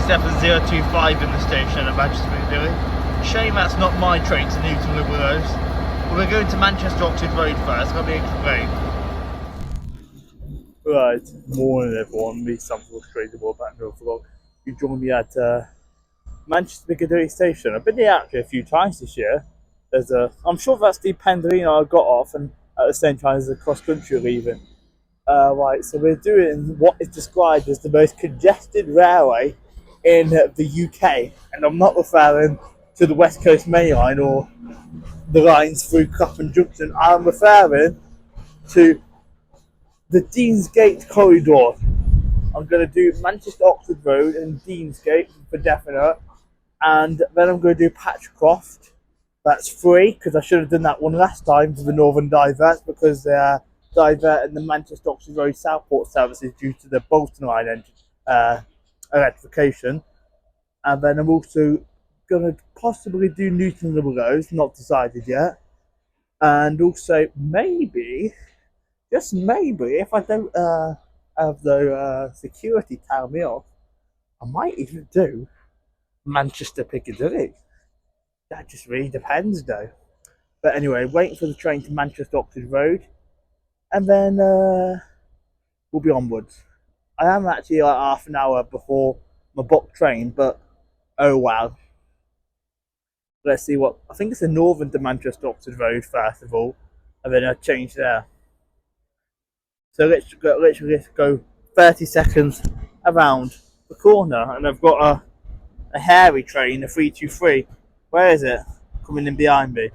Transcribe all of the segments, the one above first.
27025 in the station at Manchester Piccadilly. Shame that's not my train to Newton Liverpool Road. But we're going to Manchester Oxford Road first. I'll be explained. Right, morning everyone, me Sam from Crazy World back in Vlog. You joined me at Manchester Piccadilly station. I've been here actually a few times this year. I'm sure that's the Pendolino I got off, and at the same time there's a cross-country leaving. Right, so we're doing what is described as the most congested railway in the UK, and I'm not referring to the West Coast Main Line or the lines through Clapham Junction. I'm referring to the Deansgate corridor. I'm going to do Manchester Oxford Road and Deansgate for definite, and then I'm going to do Patricroft. That's free because I should have done that one last time for the Northern Divert, because they're diverting the Manchester Oxford Road Southport services due to the Bolton line engine electrification. And then I'm also going to possibly do Newton Liverpool Road, not decided yet. And also maybe, just maybe, if I don't have the security tell me off, I might even do Manchester Piccadilly. That just really depends though. But anyway, waiting for the train to Manchester Oxford Road, and then we'll be onwards. I am actually like half an hour before my booked train, but oh well. Let's see what, I think it's the Northern to Manchester Oxford Road first of all, and then I'll change there. So let's go 30 seconds around the corner, and I've got a hairy train, a 323. Where is it? Coming in behind me.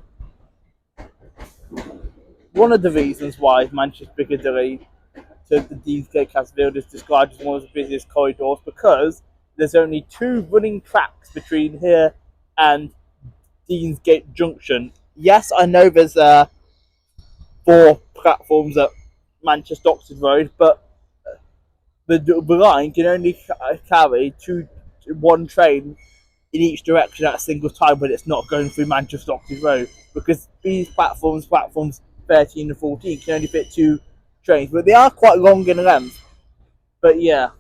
One of the reasons why Manchester Piccadilly to the Deansgate Castlefield is described as one of the busiest corridors, because there's only 2 running tracks between here and Deansgate Junction. Yes, I know there's 4 platforms at Manchester Oxford Road, but the line can only carry one train in each direction at a single time when it's not going through Manchester Oxford Road, because these platforms 13 and 14, can only fit 2 trains, but they are quite long in length. But yeah,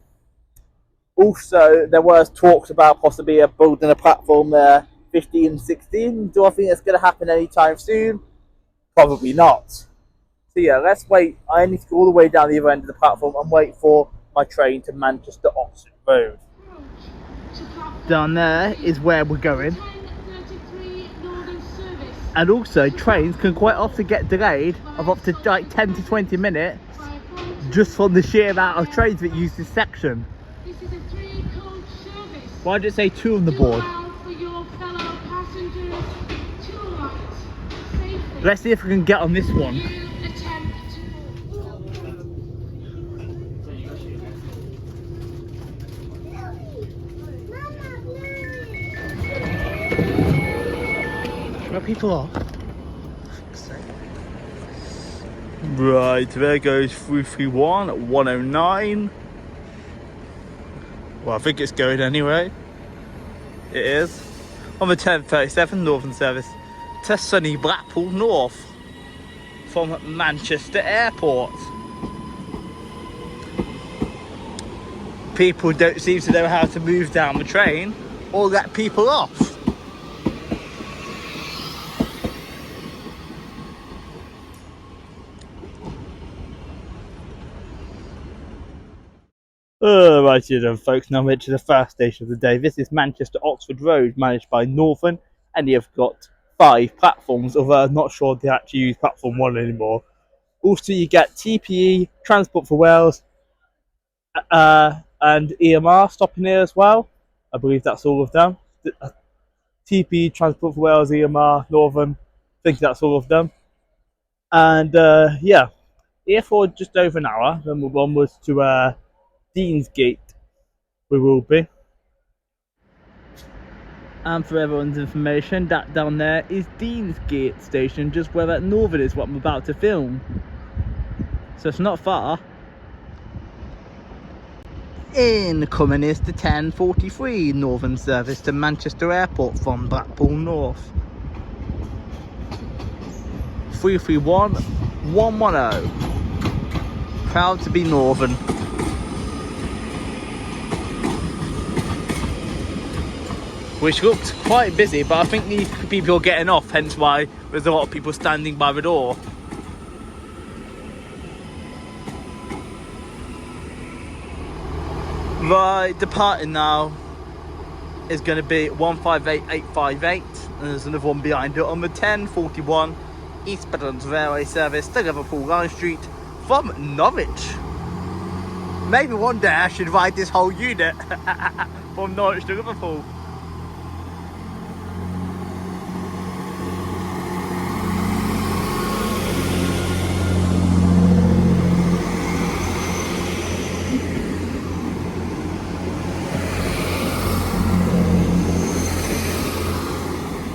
also there was talks about possibly building a platform there 15 and 16. Do I think that's going to happen anytime soon? Probably not. So yeah, let's wait. I need to go all the way down the other end of the platform and wait for my train to Manchester Oxford Road. Down there is where we're going, and also trains can quite often get delayed of up to like 10 to 20 minutes just from the sheer amount of trains that use this section. Why did it say 2 on the board? Let's see if we can get on this one. Where people are. Right, there goes 331 109. Well, I think it's going anyway. It is. On the 1037 Northern service to sunny Blackpool North from Manchester Airport. People don't seem to know how to move down the train or let people off. Right here then folks, now we're to the first station of the day. This is Manchester Oxford Road, managed by Northern, and you've got 5 platforms, although I'm not sure they actually use platform 1 anymore. Also you get TPE, Transport for Wales, and EMR stopping here as well. I believe that's all of them. TPE, Transport for Wales, EMR, Northern, I think that's all of them. And yeah, here for just over an hour, then we're onwards to Deansgate we will be. And for everyone's information, that down there is Deansgate station, just where that Northern is what I'm about to film. So it's not far. Incoming is the 1043 Northern service to Manchester Airport from Blackpool North. 331 110. Proud to be Northern. which looked quite busy, but I think these people are getting off, hence why there's a lot of people standing by the door. Right, departing now is going to be 158858, and there's another one behind it on the 1041 East Midlands Railway service to Liverpool Line Street from Norwich. Maybe one day I should ride this whole unit from Norwich to Liverpool.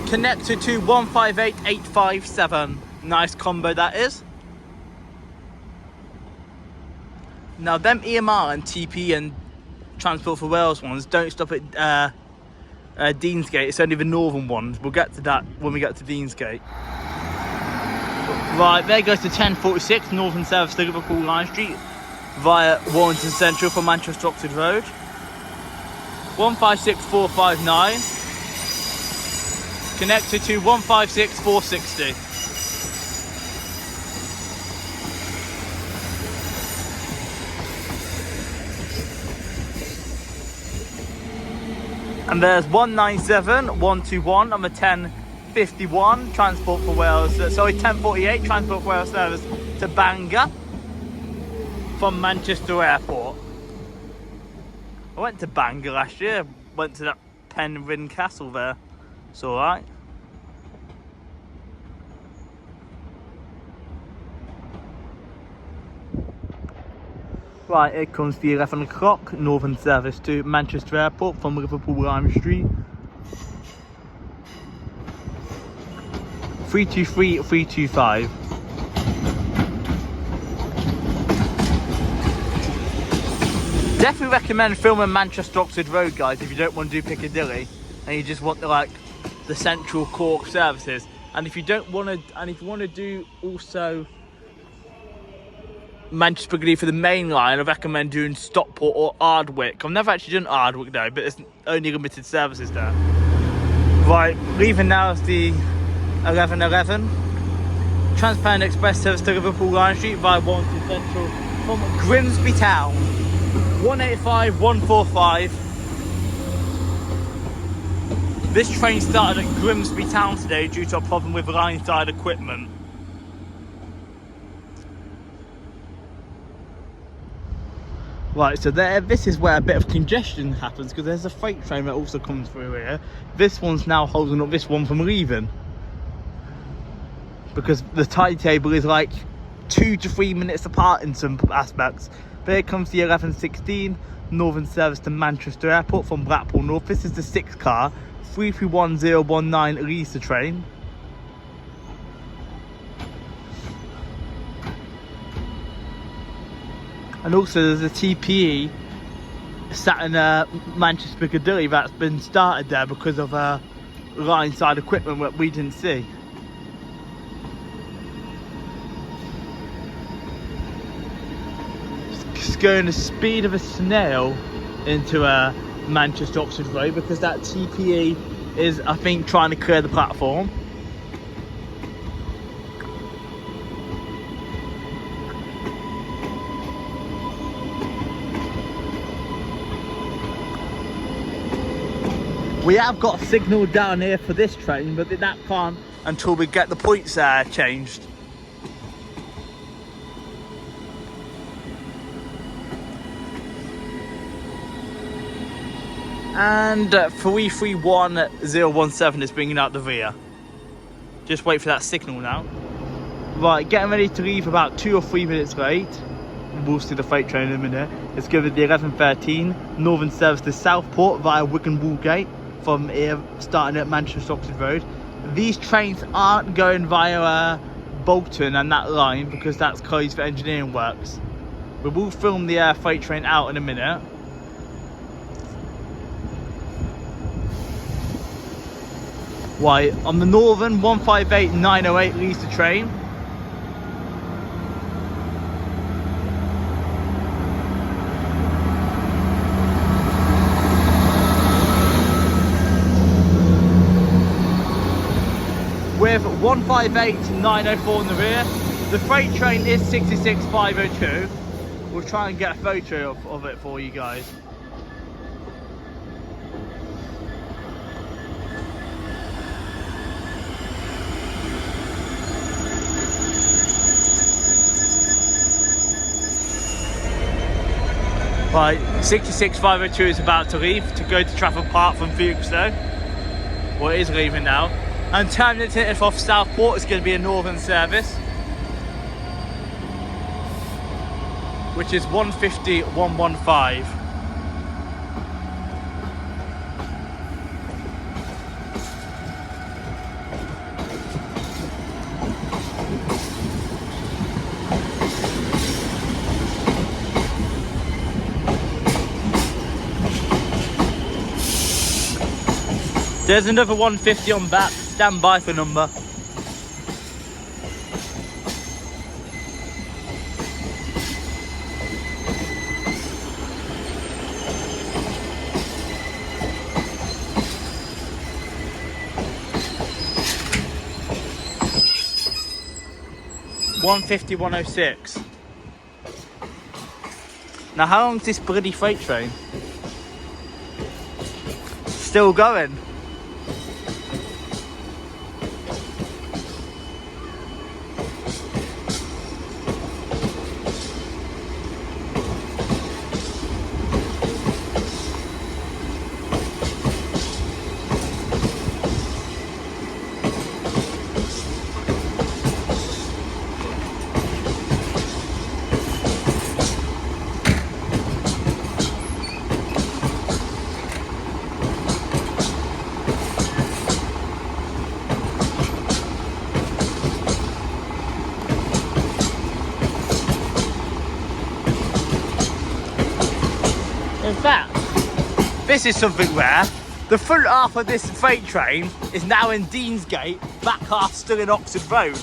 Connected to 158857. Nice combo that is. Now them EMR and TP and Transport for Wales ones don't stop at Deansgate. It's only the northern ones. We'll get to that when we get to Deansgate. Right, there goes the 1046 Northern Service to Liverpool Line Street via Warrington Central from Manchester Oxford Road. 156459. Connected to 156460. And there's 197121 on the 1051 Transport for Wales, 1048 Transport for Wales service to Bangor from Manchester Airport. I went to Bangor last year, went to that Penryn Castle there. It's alright. Right, here comes the 11 o'clock Northern service to Manchester Airport from Liverpool Lime Street. 323 325. Definitely recommend filming Manchester Oxford Road, guys, if you don't want to do Piccadilly and you just want the central Cork services. And if you don't want to, and if you want to do also Manchester Piccadilly for the main line, I recommend doing Stockport or Ardwick. I've never actually done Ardwick though, but there's only limited services there. Right, leaving now is the 1111 Transparent Express service to Liverpool Line Street via Warrington Central from Grimsby Town. 185 145. This train started at Grimsby Town today due to a problem with line side equipment. Right, so this is where a bit of congestion happens because there's a freight train that also comes through here. This one's now holding up this one from leaving because the timetable is like 2 to 3 minutes apart in some aspects. But here comes the 1116 Northern service to Manchester Airport from Blackpool North. This is the 6th car, 331019 Lisa train. And also there's a TPE sat in Manchester Piccadilly that's been started there because of line side equipment that we didn't see. It's going the speed of a snail into Manchester Oxford Road because that TPE is, I think, trying to clear the platform. We have got a signal down here for this train, but that can't until we get the points changed. And 331017 is bringing out the rear. Just wait for that signal now. Right, getting ready to leave about 2 or 3 minutes late. We'll see the freight train in a minute. It's going to be the 1113 Northern service to Southport via Wigan Woolgate from here, starting at Manchester Oxford Road. These trains aren't going via Bolton and that line because that's closed for engineering works. We will film the freight train out in a minute. Right, on the Northern 158908 Lisa train. with 158904 in the rear. The freight train is 66502. We'll try and get a photo of it for you guys. Right, 66502 is about to leave to go to Trafford Park from Folkestone. Well, it is leaving now. And terminating off Southport is going to be a northern service, which is 150-115. There's another 150 on back. Stand by for number. (150-106). Now, how long is this bloody freight train still going? In fact, this is something rare. The front half of this freight train is now in Deansgate, back half still in Oxford Road.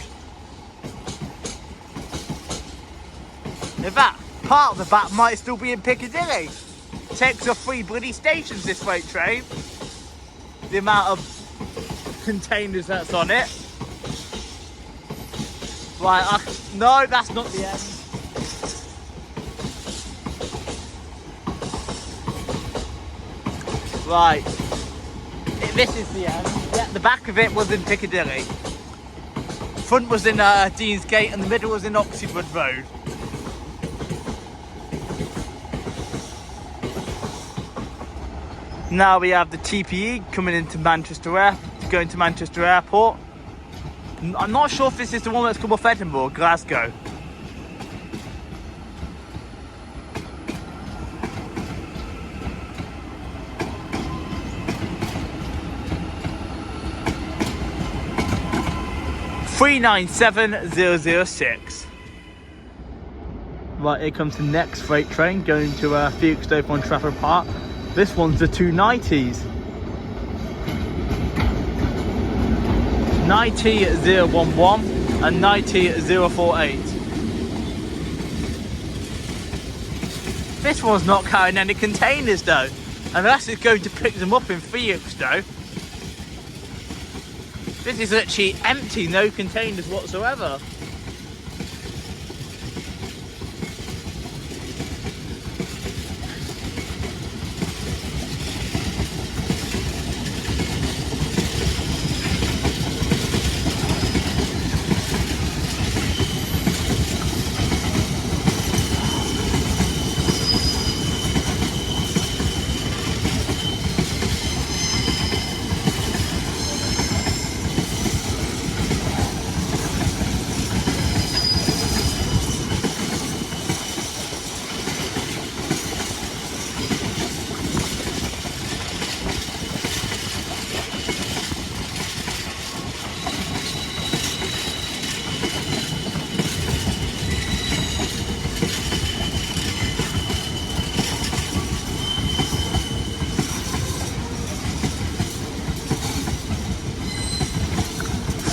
In fact, part of the back might still be in Piccadilly. Takes off 3 bloody stations, this freight train. The amount of containers that's on it. Right, no, that's not the end. Right, this is the end. Yeah, the back of it was in Piccadilly. Front was in Deansgate and the middle was in Oxford Road. Now we have the TPE coming into going to Manchester Airport. I'm not sure if this is the one that's come off Edinburgh or Glasgow. (397,006). Right, here comes the next freight train going to Folkestone on Trafford Park. This one's the 290s. 90011 and 90048. This one's not carrying any containers though, unless it's going to pick them up in Folkestone. This is literally empty, no containers whatsoever.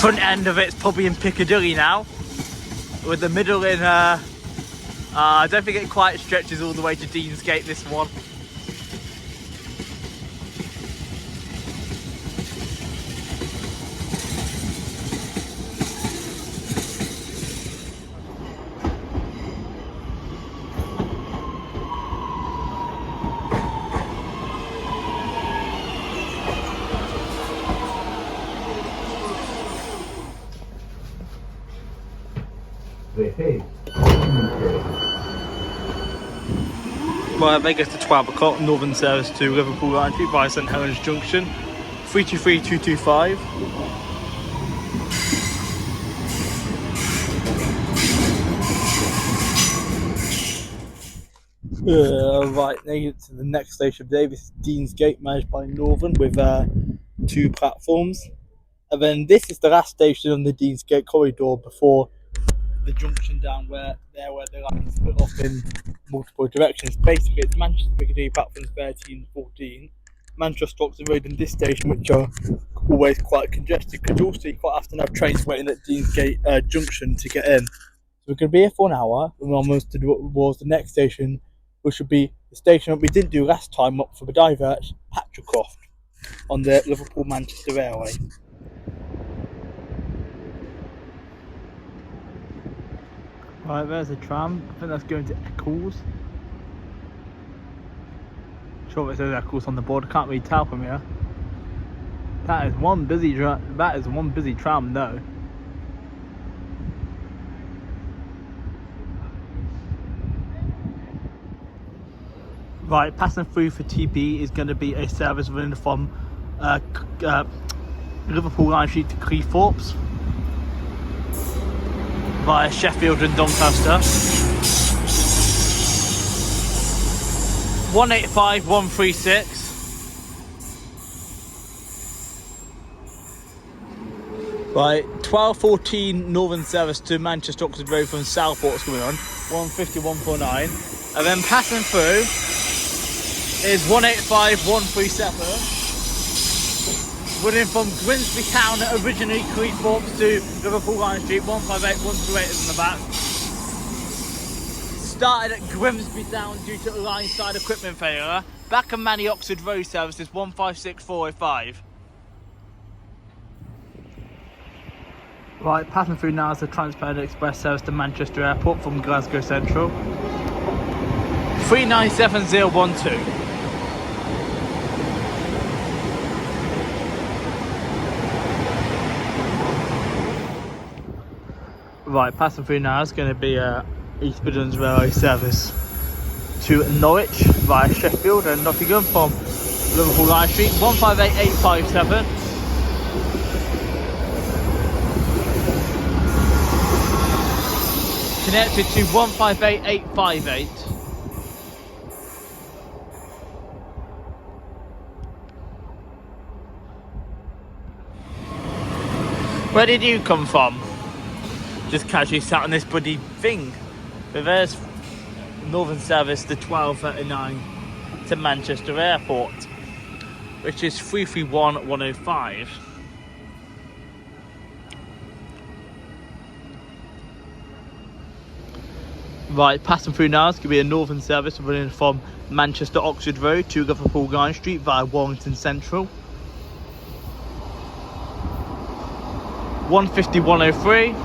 Front end of it's probably in Piccadilly now, with the middle in I don't think it quite stretches all the way to Deansgate, this one. Right, Vegas to 12 o'clock, Northern service to Liverpool Line Street via St Helens Junction, 323225. Right, now you get to the next station of the day. This is Deansgate, managed by Northern, with 2 platforms. And then this is the last station on the Deansgate corridor before the junction down where the line split off in multiple directions. Basically, it's Manchester Piccadilly platforms 13 and 14, Manchester Oxford Road and this station, which are always quite congested because also you quite often have trains waiting at Deansgate junction to get in. So we're going to be here for an hour and we're almost towards the next station, which should be the station that we didn't do last time up for the divert, Patricroft, on the Liverpool Manchester Railway. Right, there's a tram. I think that's going to Eccles. Sure, it says Eccles on the board. Can't really tell from here. That is one busy tram, though. Right, passing through for TB is going to be a service running from Liverpool Line Street to Cleethorpes via Sheffield and Doncaster. 185136. Right, 1214 Northern service to Manchester Oxford Road from Southport's going on, 15149. And then passing through is 185137. Running from Grimsby Town, originally Cleethorpes, to Liverpool Line Street, 158128 is in the back. Started at Grimsby Town due to a line side equipment failure. Back and Manny Oxford Road service is 156405. Right, passing through now is the Transparent Express service to Manchester Airport from Glasgow Central. 397012. Right, passing through now is going to be East Midlands Railway service to Norwich via Sheffield and Nottingham from Liverpool Line Street, 158857. Connected to 158858. Where did you come from? Just casually sat on this bloody thing. But there's Northern service to 1239 to Manchester Airport, which is 331105. Right, passing through now, it's going to be a Northern service running from Manchester Oxford Road to Liverpool Line Street via Warrington Central. 15103.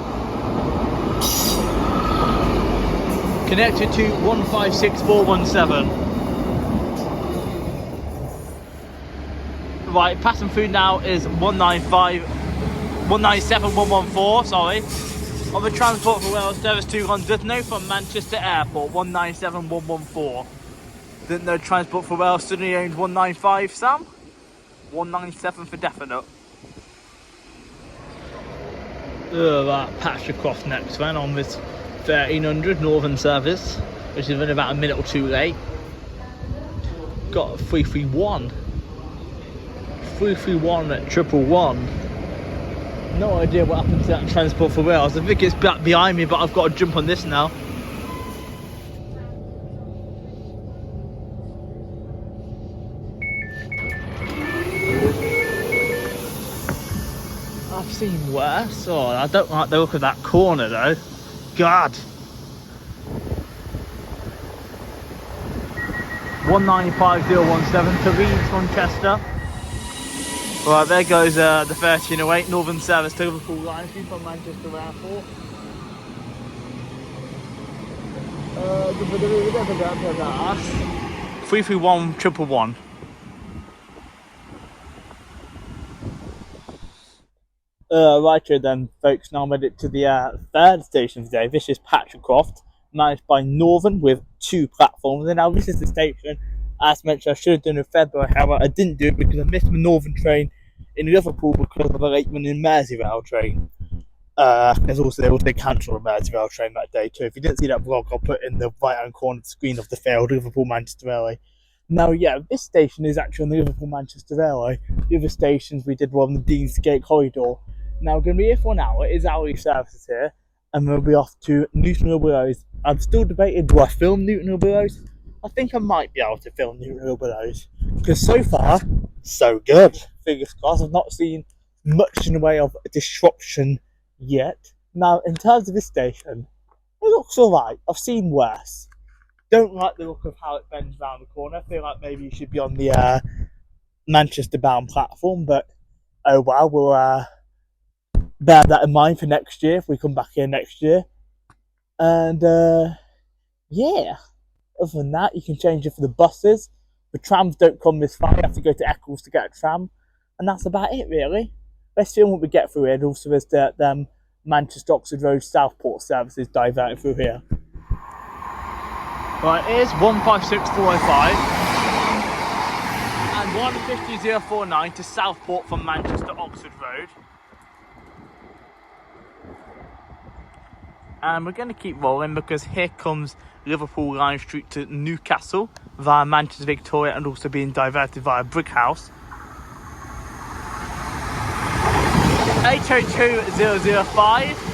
Connected to 156417. Right, passing through now is 197114, sorry. On the Transport for Wales service to London from Manchester Airport, 197114. Didn't know Transport for Wales suddenly owned 195, Sam? 197 for definite. Right, Patricroft next then on this 1300 Northern service, which is running about a minute or two late. Got 331 at 111. No idea what happened to that Transport for Wales. I think it's back behind me, but I've got to jump on this now. I've seen worse. Oh, I don't like the look of that corner though. God. 195017 to Leeds, Manchester. Right, there goes the 1308 Northern service to Liverpool Line Street from Manchester Airport. 331111. Right here then, folks. Now I'm headed to the third station today. This is Patricroft, managed by Northern with 2 platforms. And now this is the station, as mentioned, I should have done in February. However, I didn't do it because I missed my Northern train in Liverpool because of a late one in Merseyrail train. There's also they also cancelled a Merseyrail train that day too. If you didn't see that vlog, I'll put it in the right hand corner of the screen of the failed Liverpool Manchester Railway. Now, yeah, this station is actually on the Liverpool Manchester Railway. The other stations we did were on the Deansgate corridor. Now, we're going to be here for an hour. It's hourly services here, and we'll be off to Newton Willows. I'm still debating, do I film Newton Willows? I think I might be able to film Newton Willows, because so far, so good. Fingers crossed. I've not seen much in the way of disruption yet. Now, in terms of this station, it looks alright. I've seen worse. Don't like the look of how it bends around the corner. I feel like maybe you should be on the Manchester bound platform, but oh well, we'll bear that in mind for next year if we come back here next year. And yeah, other than that, you can change it for the buses. The trams don't come this far. You have to go to Eccles to get a tram, and that's about it really. Let's see what we get through here. And also there's the Manchester Oxford Road Southport services diverted through here. Right, here's 156405 and 150049 to Southport from Manchester Oxford Road. And we're going to keep rolling because here comes Liverpool Line Street to Newcastle via Manchester Victoria and also being diverted via Brickhouse. 802005.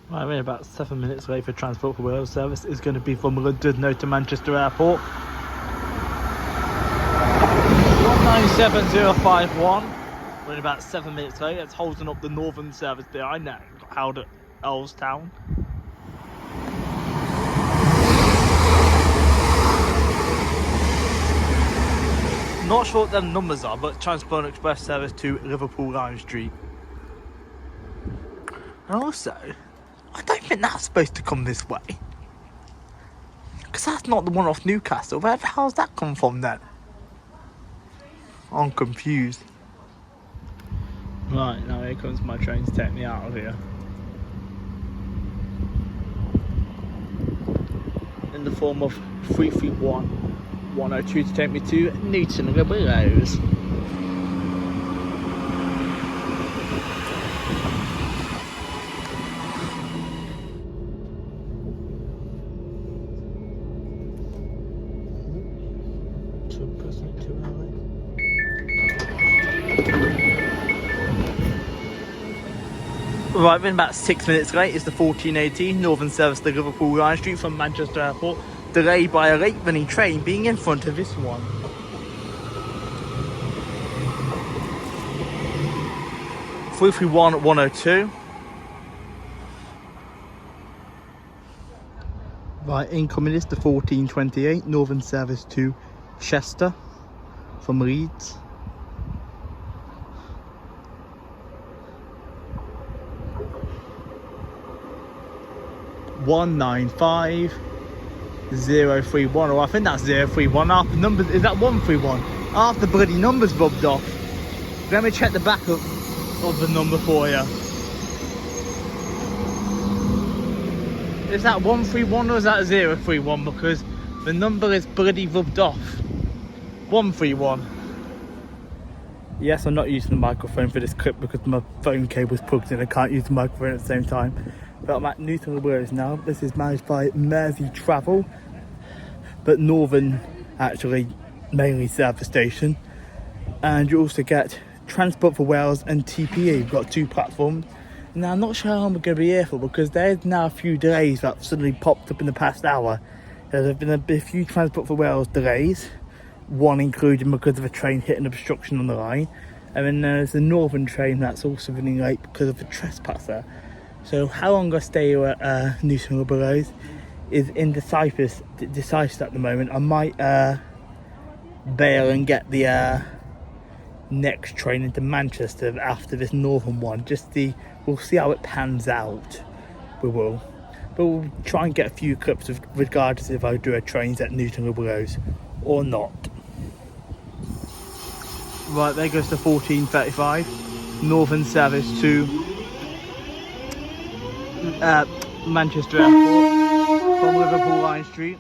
Right, we're about 7 minutes late for Transport for Wales service. Is going to be from London to Manchester Airport. 197051. We're about 7 minutes late. It's holding up the Northern service behind now. Got held at Earlstown. Not sure what them numbers are, but Transport Express service to Liverpool Line Street. And also, I don't think that's supposed to come this way. Because that's not the one off Newcastle. Where the hell's that come from then? I'm confused. Right, now here comes my train to take me out of here. In the form of 331 102 to take me to Newton Willows. Right, we're about 6 minutes late. It's the 1418 Northern service to Liverpool Line Street from Manchester Airport. Delayed by a late running train being in front of this one. Three 102. Right, incoming is the 1428 Northern service to Chester from Leeds. One 95031, or I think that's 031. Half the numbers, is that 131? Half the bloody numbers rubbed off. Let me check the back of the number for you. Is that 131 or is that 031? Because the number is bloody rubbed off. 131. Yes, I'm not using the microphone for this clip because my phone cable is plugged in. I can't use the microphone at the same time. But I'm at Newton Willows now. This is managed by Mersey Travel, but Northern actually mainly serve the station. And you also get Transport for Wales and TPE. We've got 2 platforms. Now I'm not sure how long we're going to be here for because there's now a few delays that suddenly popped up in the past hour. There have been a few Transport for Wales delays, one including because of a train hitting obstruction on the line, and then there's the Northern train that's also running late because of a trespasser. So how long I stay at Newton Willows is indecisive at the moment. I might bail and get the next train into Manchester after this Northern one. We'll see how it pans out. We will. But we'll try and get a few clips of regardless if I do a trains at Newton Willows or not. Right, there goes the 14:35. Northern service to Manchester Airport from Liverpool Line Street.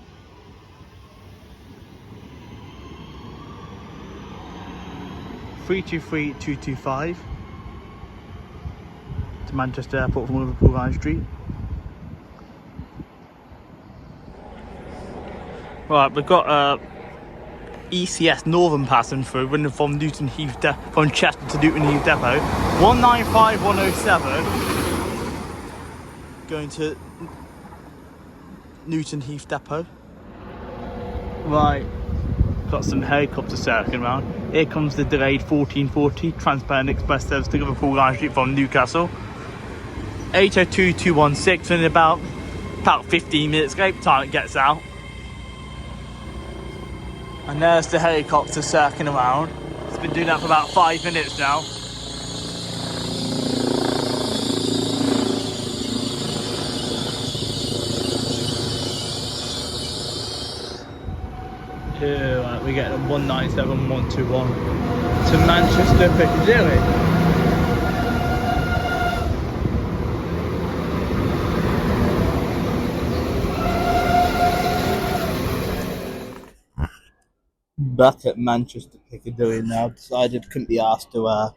(323.225) to Manchester Airport from Liverpool Line Street. Right, we've got ECS Northern passing through, running from Newton Heath from Chester to Newton Heath Depot. 195107 going to Newton Heath Depot. Right, got some helicopters circling around. Here comes the delayed 1440 Transparent Express service to Liverpool Line Street from Newcastle. 802216 in about 15 minutes late time it gets out. And there's the helicopter circling around. It's been doing that for about 5 minutes now. Right, we get a 197121 to Manchester Piccadilly. Back at Manchester Piccadilly now. Decided couldn't be asked to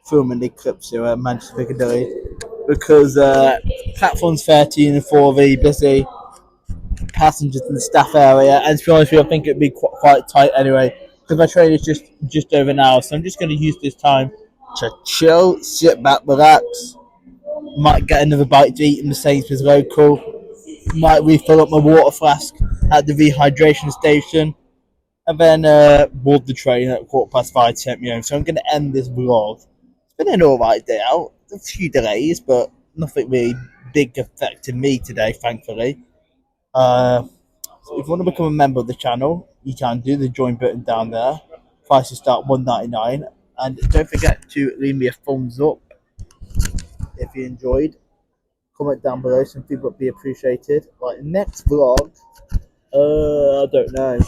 film any clips here at Manchester Piccadilly because platforms 13 and 4 are very busy. Passengers in the staff area, and to be honest with you, I think it'd be quite tight anyway because my train is just over an hour, so I'm just going to use this time to chill, sit back, relax. Might get another bite to eat in the Sainsbury's local. Might refill up my water flask at the rehydration station. And then board the train at 5:15 to take me home. So I'm going to end this vlog. It's been an alright day out. A few delays, but nothing really big affected me today, thankfully. So if you want to become a member of the channel, you can do the join button down there. Prices start $1.99. And don't forget to leave me a thumbs up if you enjoyed. Comment down below, some feedback would be appreciated. Right, next vlog, I don't know.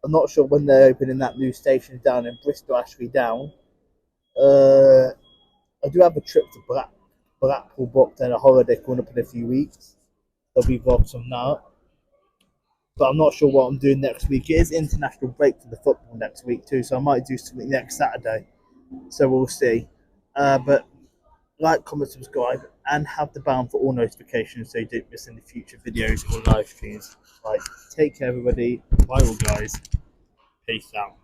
I'm not sure when they're opening that new station down in Bristol, Ashley Down. I do have a trip to Blackpool booked and a holiday coming up in a few weeks. There'll be vlogs from that. But I'm not sure what I'm doing next week. It is international break for the football next week too, so I might do something next Saturday. So we'll see. But like, comment, subscribe, and have the bell for all notifications so you don't miss any future videos or live streams. Right, take care everybody. Bye all guys. Peace out.